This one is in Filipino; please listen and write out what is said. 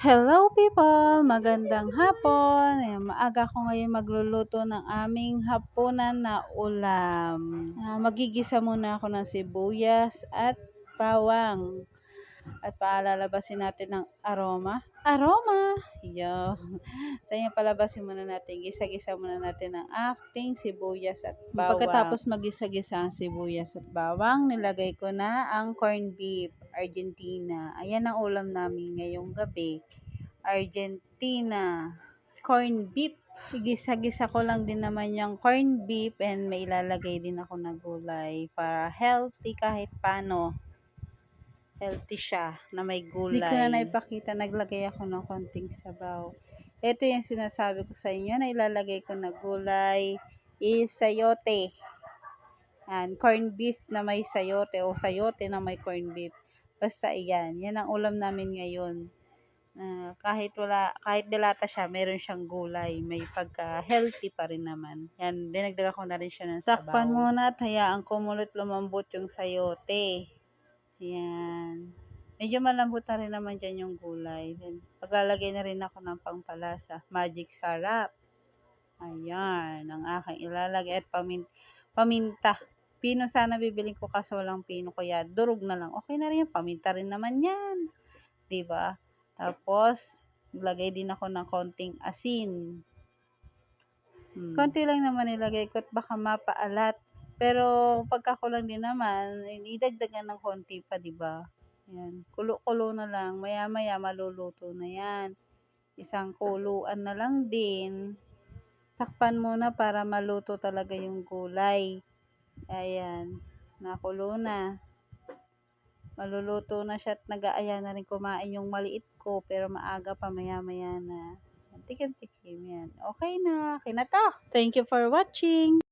Hello people! Magandang hapon! Ayan, maaga ko ngayon magluluto ng aming hapunan na ulam. Magigisa muna ako ng sibuyas at bawang. At palalabasin natin ng aroma. Aroma! Yo. Sa inyo palabasin muna natin. Gisa-gisa muna natin ang ating sibuyas at bawang. Pagkatapos magisa-gisa ang sibuyas at bawang, nilagay ko na ang corned beef, Argentina. Ayan ang ulam namin ngayong gabi. Argentina. Corned beef. Igisa-gisa ko lang din naman yung corned beef and may ilalagay din ako na gulay para healthy kahit paano. Healthy siya na may gulay. Hindi ko na naipakita, naglagay ako ng konting sabaw. Ito yung sinasabi ko sa inyo na ilalagay ko na gulay is sayote. Yan, corned beef na may sayote o sayote na may corned beef. Basta iyan, yan ang ulam namin ngayon. Kahit dilata siya, meron siyang gulay. May pagka-healthy pa rin naman. Yan, dinagdagan ko na rin siya ng sabaw. Takpan muna at hayaan kumulot lumambot yung sayote. Yan. Medyo malambot na rin naman dyan yung gulay. Then, paglalagay na rin ako ng pangpalasa. Magic sarap. Ayan, ang aking ilalagay at paminta. Pino sana bibiling ko kaso walang pino. Kaya durog na lang. Okay na rin yan. Paminta rin naman yan. Diba? Tapos, lagay din ako ng konting asin. Konti lang naman nilagay ko at baka mapaalat. Pero pagkakulang din naman, idagdagan ng konti pa, 'di ba? Yan, kulo-kulo na lang. Maya-maya maluluto na 'yan. Isang kuluan na lang din. Sakpan muna para maluto talaga yung gulay. Ayan, nakulo na. Maluluto na siya at nag-aaya na rin kumain yung maliit ko pero maaga pa, maya-maya na. Tikim-tikim yan. Okay na. Okay na to. Thank you for watching.